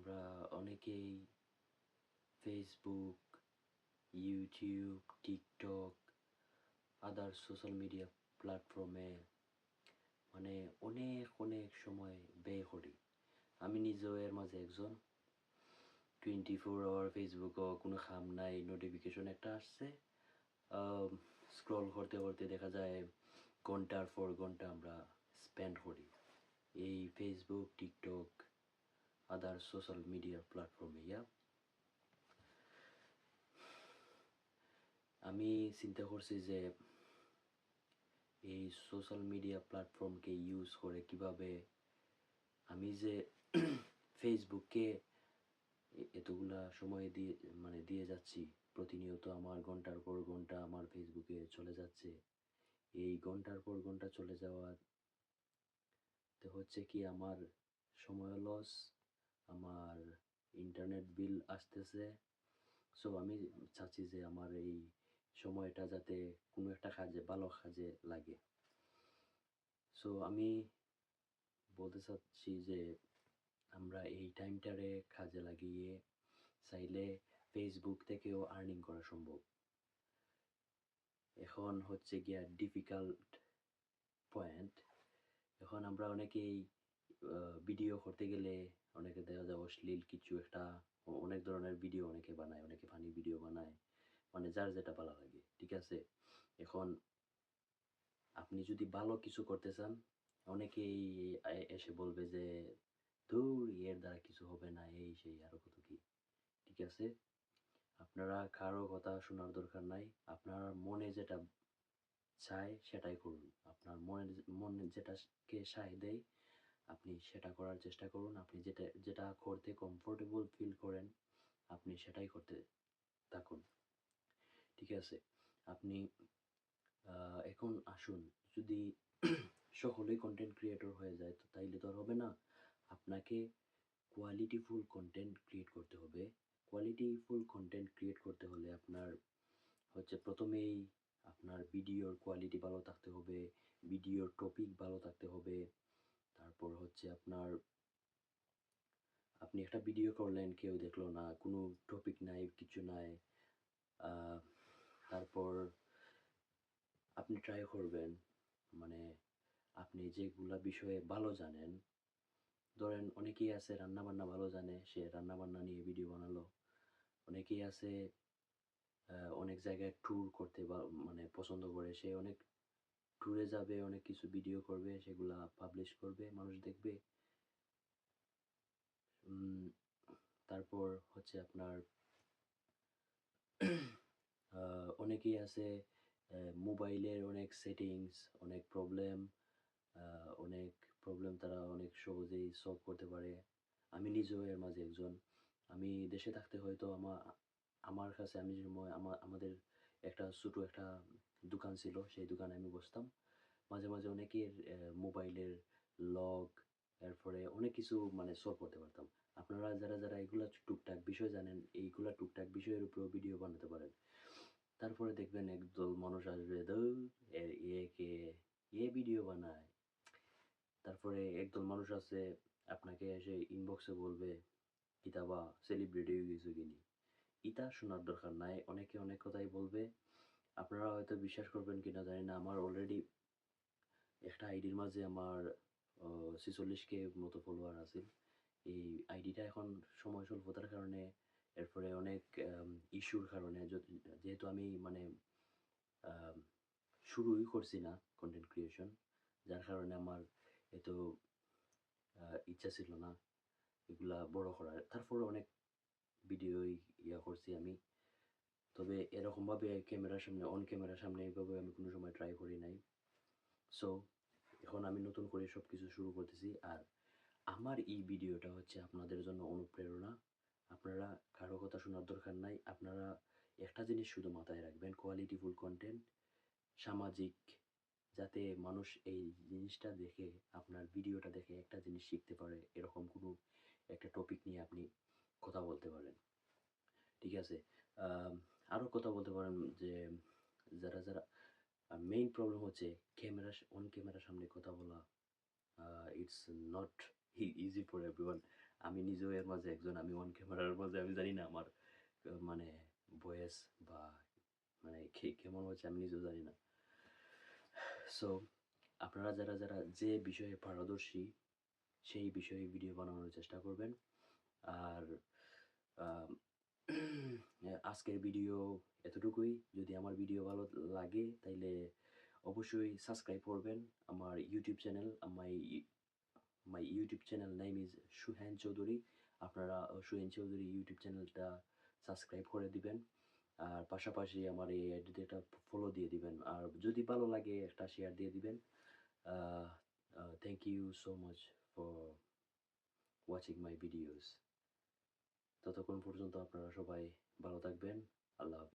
আমরা অনেকেই Facebook, YouTube, TikTok, আদার social media প্ল্যাটফর্মে মানে অনেক সময় ব্যয় করি। আমি নিজেও এর মাঝে একজন। 24 আওয়ার ফেসবুকও কোনো কাম নাই, নোটিফিকেশন একটা আসছে, স্ক্রল করতে করতে দেখা যায় ঘন্টার পর ঘন্টা আমরা স্পেন্ড করি এই ফেসবুক, টিকটক, আদার সোশ্যাল মিডিয়া প্ল্যাটফর্মে। আমি চিন্তা করছি যে এই সোশ্যাল মিডিয়া প্ল্যাটফর্মকে ইউজ করে কিভাবে আমি যে ফেসবুককে এতগুলা সময় দিয়ে যাচ্ছি, প্রতিনিয়ত আমার ঘন্টার পর ঘন্টা আমার ফেসবুকে চলে যাচ্ছে। এই ঘন্টার পর ঘন্টা চলে যাওয়াতে হচ্ছে কি আমার সময় লস, আমার ইন্টারনেট বিল আসতেছে। সো আমি চাচ্ছি যে আমার এই সময়টা যাতে কোনো একটা ভালো কাজে লাগে। সো আমি বলতে চাচ্ছি যে আমরা এই টাইমটারে কাজে লাগিয়ে চাইলে ফেসবুক থেকেও আর্নিং করা সম্ভব। এখন হচ্ছে গিয়া ডিফিকাল্ট পয়েন্ট। এখন আমরা অনেকেই ভিডিও করতে গেলে অনেকে দেখা যায় অশ্লীল কিছু একটা, অনেক ধরনের ভিডিও অনেকে বানায়, অনেকে ফানি ভিডিও বানায়, মানে যার যেটা ভালো লাগে, ঠিক আছে। এখন আপনি যদি ভালো কিছু করতে চান, অনেকেই এসে বলবে যে ধুর এর দ্বারা কিছু হবে না, এই সেই আরো কত কি, ঠিক আছে। আপনারা কারো কথা শোনার দরকার নাই, আপনার মনে যেটা চায় সেটাই করুন। আপনার মনে যেটাকে সায় দেয় আপনি সেটা করার চেষ্টা করুন। আপনি যেটা যেটা করতে কমফোর্টেবল ফিল করেন আপনি সেটাই করতে থাকুন, ঠিক আছে। আপনি এখন আসুন, যদি সকলেই কন্টেন্ট ক্রিয়েটর হয়ে যায় তো তাইলে তো আর হবে না। আপনাকে কোয়ালিটিফুল কন্টেন্ট ক্রিয়েট করতে হবে। কোয়ালিটিফুল কন্টেন্ট ক্রিয়েট করতে হলে আপনার হচ্ছে প্রথমেই আপনার ভিডিওর কোয়ালিটি ভালো থাকতে হবে, ভিডিওর টপিক ভালো থাকতে হবে। তারপর হচ্ছে আপনি একটা ভিডিও করলেন, কেউ দেখলো না, কোনো টপিক নাই, কিছু নাই। তারপর আপনি ট্রাই করবেন, মানে আপনি যেগুলা বিষয়ে ভালো জানেন, ধরেন অনেকেই আছে রান্না বান্না ভালো জানে, সে রান্না বান্না নিয়ে ভিডিও বানালো। অনেকেই আছে অনেক জায়গায় ট্যুর করতে বা মানে পছন্দ করে, সে অনেক ট্যুরে যাবে, অনেক কিছু ভিডিও করবে, সেগুলা পাবলিশ করবে, মানুষ দেখবে। তারপর হচ্ছে আপনার অনেকেই আছে মোবাইলের অনেক সেটিংস, অনেক প্রবলেম তারা অনেক সহজেই সলভ করতে পারে। আমি নিজেও এর মাঝে একজন। আমি দেশে থাকতে হয়তো আমার কাছে আমি যে আমাদের একটা ছোটো একটা দোকান ছিল, সেই দোকানে আমি বসতাম। মাঝে মাঝে অনেকের মোবাইলের লগ, এরপরে অনেক কিছু মানে সলভ করতে পারতাম। আপনারা যারা এগুলা টুকটাক বিষয় জানেন, এইগুলা টুকটাক বিষয়ের উপরেও ভিডিও বানাতে পারেন। তারপরে দেখবেন একদল মানুষ আসবে, ধুর এ ভিডিও বানায়। তারপরে একদল মানুষ আছে আপনাকে এসে ইনবক্সে বলবে কিতাবা সেলিব্রিটি হয়ে গেছো কিনি। ইতা শোনার দরকার নাই, অনেকে অনেক কথাই বলবে। আপনারা হয়তো বিশ্বাস করবেন কিনা জানি না, আমার অলরেডি একটা আইডির মাঝে আমার 46K মতো ফলোয়ার আছে। এই আইডিটা এখন সময় স্বল্পতার কারণে, এরপরে অনেক ইস্যুর কারণে, যেহেতু আমি মানে আম, শুরুই করছি না কন্টেন্ট ক্রিয়েশন, যার কারণে আমার এত ইচ্ছা ছিল না এগুলা বড় করার। তারপরে অনেক ভিডিওই করছি আমি, তবে এরকমভাবে ক্যামেরার সামনে, অন ক্যামেরার সামনে এইভাবে আমি কোনো সময় ট্রাই করি নাই। সো এখন আমি নতুন করে সব কিছু শুরু করতেছি। আর আমার এই ভিডিওটা হচ্ছে আপনাদের জন্য অনুপ্রেরণা। আপনারা কারো কথা শোনার দরকার নাই, আপনারা একটা জিনিস শুধু মাথায় রাখবেন, কোয়ালিটিফুল কন্টেন্ট, সামাজিক, যাতে মানুষ এই জিনিসটা দেখে, আপনার ভিডিওটা দেখে একটা জিনিস শিখতে পারে, এরকম কোনো একটা টপিক নিয়ে আপনি কথা বলতে পারেন, ঠিক আছে। আরও কথা বলতে পারেন যে যারা মেইন প্রবলেম হচ্ছে অন ক্যামেরার সামনে কথা বলা, it's not easy for everyone. আমি নিজেও এর মাঝে একজন। আমি অন ক্যামেরার মাঝে আমি জানি না আমার মানে ভয়েস বা মানে কেমন হচ্ছে আমি নিজেও জানি না। সো আপনারা যারা যে বিষয়ে পারদর্শী সেই বিষয়ে ভিডিও বানানোর চেষ্টা করবেন। আর আম আজকের ভিডিও এতটুকুই। যদি আমার ভিডিও ভালো লাগে তাইলে অবশ্যই সাবস্ক্রাইব করবেন আমার YouTube channel. My YouTube channel name is Suhen Chowdhury. আপনারা সুহেন চৌধুরী ইউটিউব চ্যানেলটা সাবস্ক্রাইব করে দিবেন। আর পাশাপাশি আমার এই আইডিতে একটা ফলো দিয়ে দিবেন। আর যদি ভালো লাগে একটা শেয়ার দিয়ে দিবেন। Uh, Thank you so much for watching my videos. ততক্ষণ পর্যন্ত আপনারা সবাই ভালো থাকবেন। আল্লাহ হাফেজ।